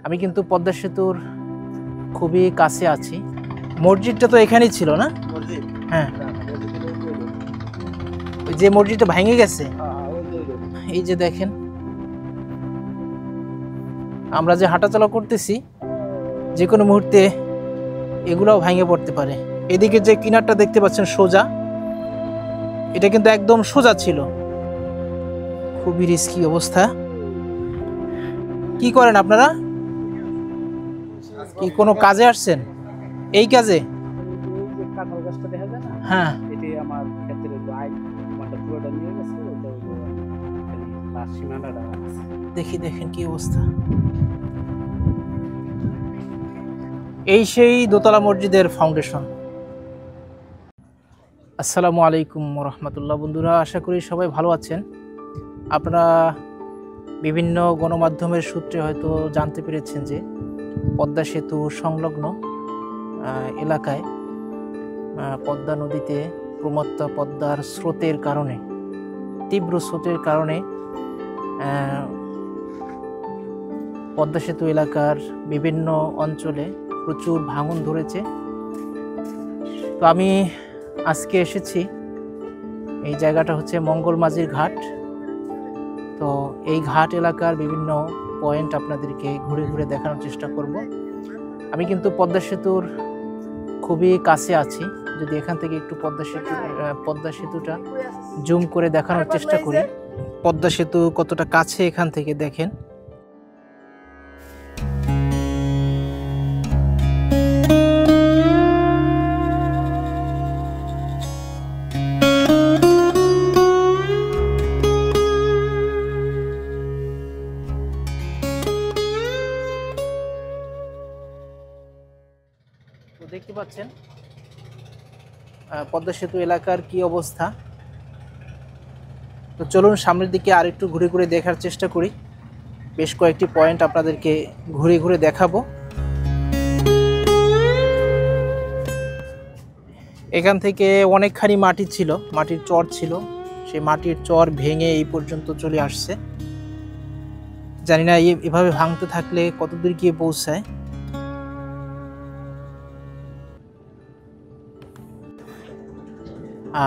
আমি কিন্তু পদ্মা সেতুর খুবই কাছে আছি। মসজিদটা তো এখানেই ছিল না? হ্যাঁ, ওই যে মসজিদটা ভেঙে গেছে, এই যে দেখেন আমরা যে হাঁটাচলা করতেছি যে কোনো মুহূর্তে এগুলাও ভেঙে পড়তে পারে। এদিকে যে কিনারটা দেখতে পাচ্ছেন সোজা, এটা কিন্তু একদম সোজা ছিল। খুবই রিস্কি অবস্থা। কি করেন আপনারা? কি কোনো কাজে আসছেন? এই কাজে? কাঁঠাল গাছটা দেখা যায় না, হ্যাঁ, এটি আমার ক্ষেত্রে পুরোটা নিয়ে গেছে। দেখি দেখেন কি অবস্থা। এই সেই দোতলা মসজিদের ফাউন্ডেশন। আসসালামু আলাইকুম রহমতুল্লাহ। বন্ধুরা, আশা করি সবাই ভালো আছেন। আপনারা বিভিন্ন গণমাধ্যমের সূত্রে হয়তো জানতে পেরেছেন যে পদ্মা সেতু সংলগ্ন এলাকায় পদ্মা নদীতে প্রমত্তা পদ্মার স্রোতের কারণে, তীব্র স্রোতের কারণে পদ্মা সেতু এলাকার বিভিন্ন অঞ্চলে প্রচুর ভাঙন ধরেছে। তো আমি আজকে এসেছি, এই জায়গাটা হচ্ছে মঙ্গলমাঝির ঘাট। তো এই ঘাট এলাকার বিভিন্ন পয়েন্ট আপনাদেরকে ঘুরে ঘুরে দেখানোর চেষ্টা করব। আমি কিন্তু পদ্মা সেতুর খুবই কাছে আছি। যদি এখান থেকে একটু পদ্মা সেতুটা জুম করে দেখানোর চেষ্টা করি, পদ্মা সেতু কতটা কাছে এখান থেকে দেখেন। তো দেখতে পাচ্ছেন পদ্মা সেতু এলাকার কি অবস্থা। তো চলুন সামনের দিকে আর একটু ঘুরে ঘুরে দেখার চেষ্টা করি। বেশ কয়েকটি পয়েন্ট আপনাদেরকে ঘুরে ঘুরে দেখাবো। এখান থেকে অনেকখানি মাটি ছিল, মাটির চর ছিল। সেই মাটির চর ভেঙে এই পর্যন্ত চলে আসছে। জানি না এভাবে ভাঙতে থাকলে কতদূর গিয়ে পৌঁছায়।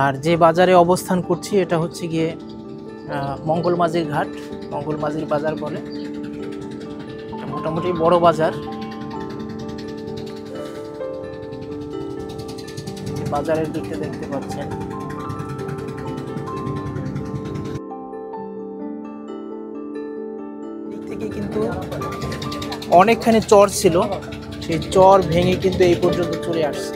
আর যে বাজারে অবস্থান করছি এটা হচ্ছে গিয়ে মঙ্গলমাঝির ঘাট, মঙ্গলমাঝির বাজার বলে। মোটামুটি বড় বাজার। বাজারের দিকটা দেখতে পাচ্ছেন। দিক থেকে কিন্তু অনেকখানি চর ছিল, সেই চর ভেঙে কিন্তু এই পর্যন্ত চলে আসছে।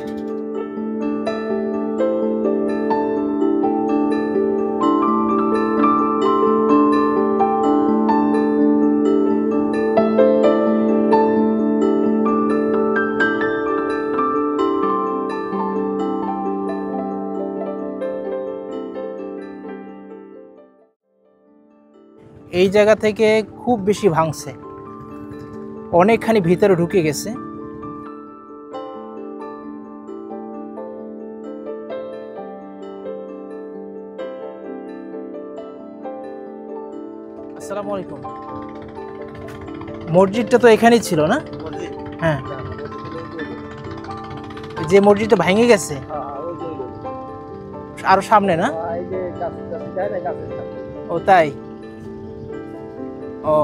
এই জায়গা থেকে খুব বেশি ভাঙছে, অনেকখানি ভিতরে ঢুকে গেছে। আসসালামু আলাইকুম। মসজিদটা তো এখানেই ছিল না? হ্যাঁ, যে মসজিদটা ভেঙে গেছে আরো সামনে না? ও তাই? ও,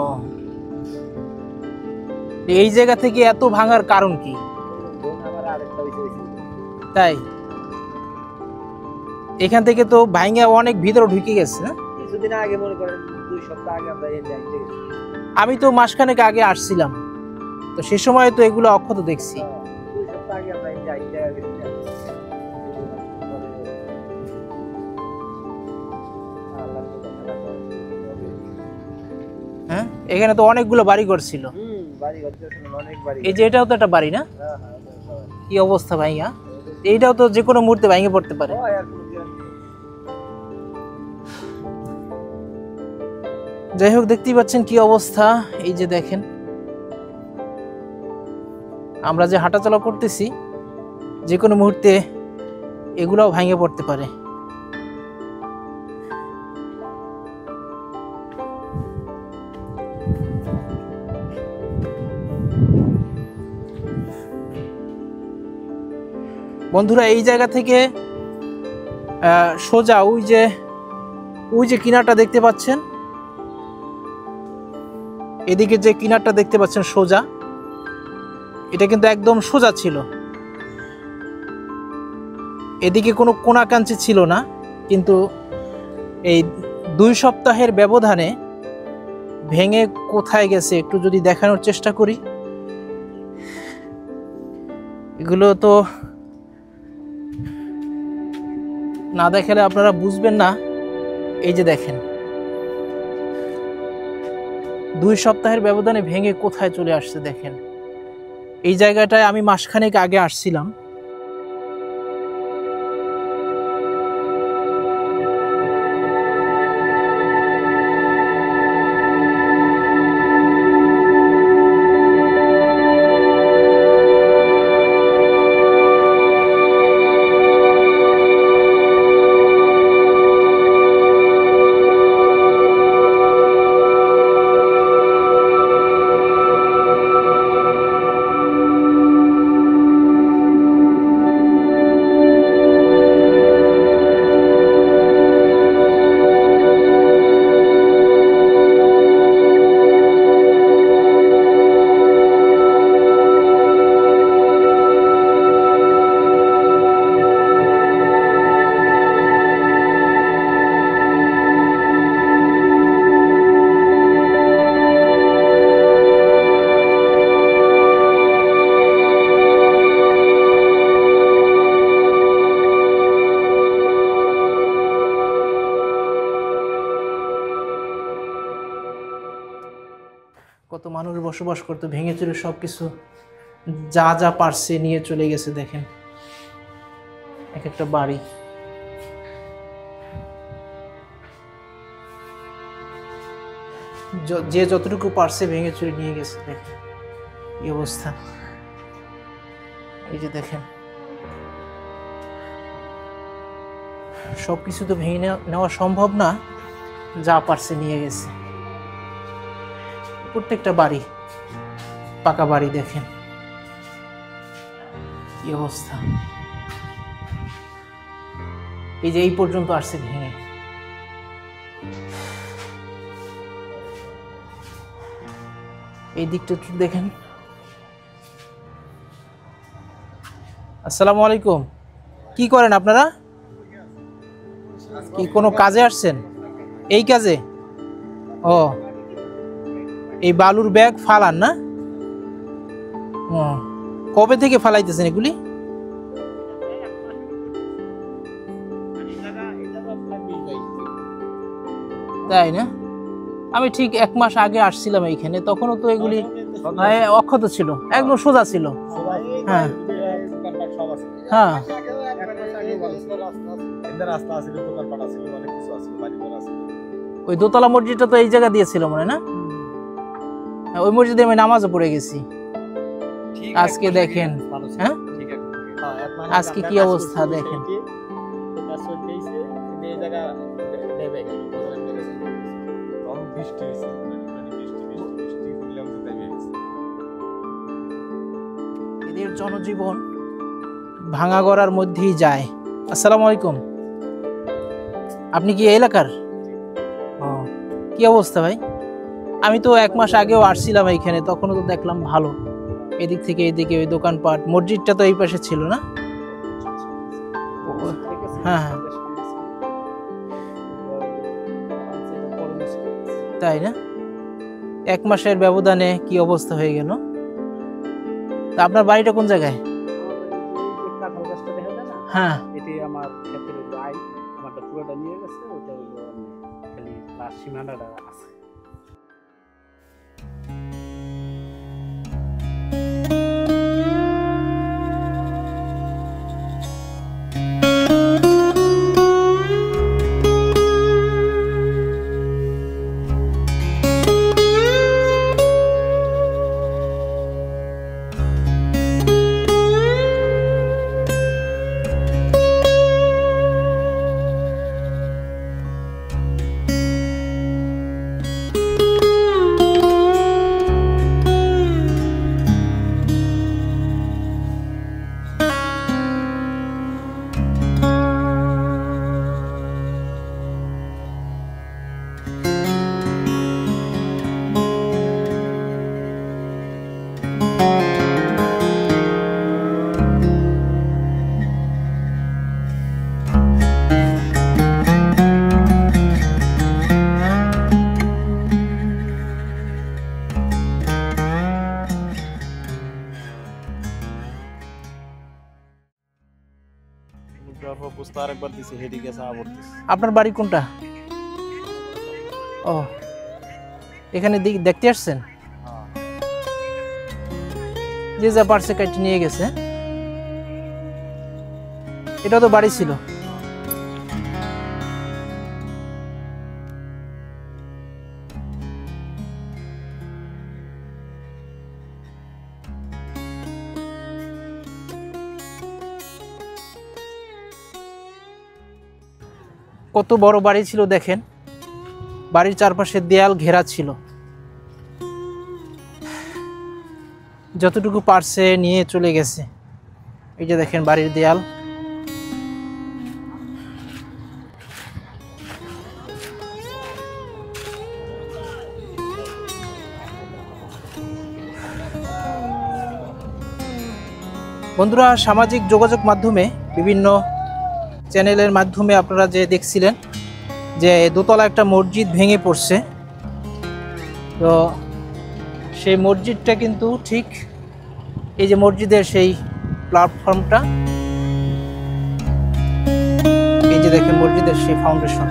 এই জায়গা থেকে এত ভাঙার কারণ কি? তাই? এখান থেকে তো ভাঙা অনেক ভিতরে ঢুকে গেছে না? কিছুদিন আগে, মনে করেন 2 সপ্তাহ আগে আমরা এই যাইতে গেছি। আমি তো মাসখানেক আগে আসছিলাম, তো সে সময় তো এগুলো অক্ষত দেখছি। 2 সপ্তাহ আগে আমরা এই যাইতে গেছি। হ্যাঁ, এখানে তো অনেকগুলো বাড়িঘর ছিল। এই যে এটাও তো একটা বাড়ি না? কি অবস্থা ভাইয়া, এইটাও তো যে কোনো মুহূর্তে ভেঙে পড়তে পারে। যাই হোক, দেখতেই পাচ্ছেন কি অবস্থা। এই যে দেখেন আমরা যে হাঁটাচলা করতেছি যে কোনো মুহূর্তে এগুলাও ভেঙে পড়তে পারে। বন্ধুরা এই জায়গা থেকে সোজা ওই যে কিনারটা দেখতে পাচ্ছেন, এদিকে যে কিনারটা দেখতে পাচ্ছেন সোজা, এটা কিন্তু একদম সোজা ছিল, এদিকে কোনো কোনাকাঞ্চি ছিল না। কিন্তু এই 2 সপ্তাহের ব্যবধানে ভেঙে কোথায় গেছে একটু যদি দেখানোর চেষ্টা করি। এগুলো তো না দেখালে আপনারা বুঝবেন না। এই যে দেখেন 2 সপ্তাহের ব্যবধানে ভেঙে কোথায় চলে আসছে দেখেন। এই জায়গাটায় আমি মাসখানেক আগে আসছিলাম। কত মানুষ বসবাস করতো, ভেঙে চুরে সবকিছু যা যা পারছে নিয়ে চলে গেছে। দেখেন এক একটা বাড়ি, যে যতটুকু পারছে ভেঙে চুরে নিয়ে গেছে। দেখেন এই অবস্থা। এই যে দেখেন সবকিছু তো ভেঙে নেওয়া সম্ভব না, যা পারছে নিয়ে গেছে। প্রত্যেকটা বাড়ি পাকা বাড়ি, দেখেন কি অবস্থা। এই যে এই পর্যন্ত আসছে ভেঙে। এই দিকটা একটু দেখেন। আসসালামু আলাইকুম, কি করেন আপনারা? কি কোনো কাজে আসছেন? এই কাজে? ও, এই বালুর ব্যাগ ফালান না? ও, কবে থেকে ফালাইতেছেন এগুলি? তাই না? আমি ঠিক 1 মাস আগে আসছিলাম এইখানে, তখনও তো এগুলি অক্ষত ছিল, একদম সোজা ছিল। হ্যাঁ হ্যাঁ, ওই দোতলা মসজিদটা তো এই জায়গা দিয়েছিল মনে না? ওই মসজিদে আমি নামাজও পড়ে গেছি। আজকে দেখেন, হ্যাঁ আজকে কি অবস্থা দেখেন। এদের জনজীবন ভাঙা গড়ার মধ্যেই যায়। আসসালামু আলাইকুম, আপনি কি এই এলাকার? ও, কি অবস্থা ভাই? আমি তো 1 মাস আগেও আসছিলাম এইখানে, তখনও তো দেখলাম ভালো। এদিক থেকে এদিকে ওই দোকানপাট, মসজিদটা তো এই পাশে ছিল না? হ্যাঁ হ্যাঁ, তাই না? 1 মাসের ব্যবধানে কি অবস্থা হয়ে গেল। তা আপনার বাড়িটা কোন জায়গায়? হ্যাঁ, এটি আমার ক্ষেতের আই, আমারটা পুরোটা নিয়ে গেছে, ওটা হলো খালি লাস্ট সীমানাটা আছে। দেওয়ার পর বুঝতে আরেকবার দিছি হেডি গেছে আবার দিছি। আপনার বাড়ি কোনটা? ও, এখানে দেখতে আসছেন? হ্যাঁ। যে যা পারছে কাটি নিয়ে গেছে। এটা তো বাড়ি ছিল। কত বড় বাড়ি ছিল দেখেন, বাড়ির চারপাশে দেয়াল ঘেরা ছিল, যতটুকু পারছে নিয়ে চলে গেছে। এই যে দেখেন বাড়ির দেয়াল। বন্ধুরা, সামাজিক যোগাযোগ মাধ্যমে বিভিন্ন চ্যানেলের মাধ্যমে আপনারা যে দেখছিলেন যে দোতলা একটা মসজিদ ভেঙে পড়ছে, তো সেই মসজিদটা কিন্তু ঠিক এই যে মসজিদের সেই প্ল্যাটফর্মটা, এই যে দেখেন মসজিদের সেই ফাউন্ডেশন।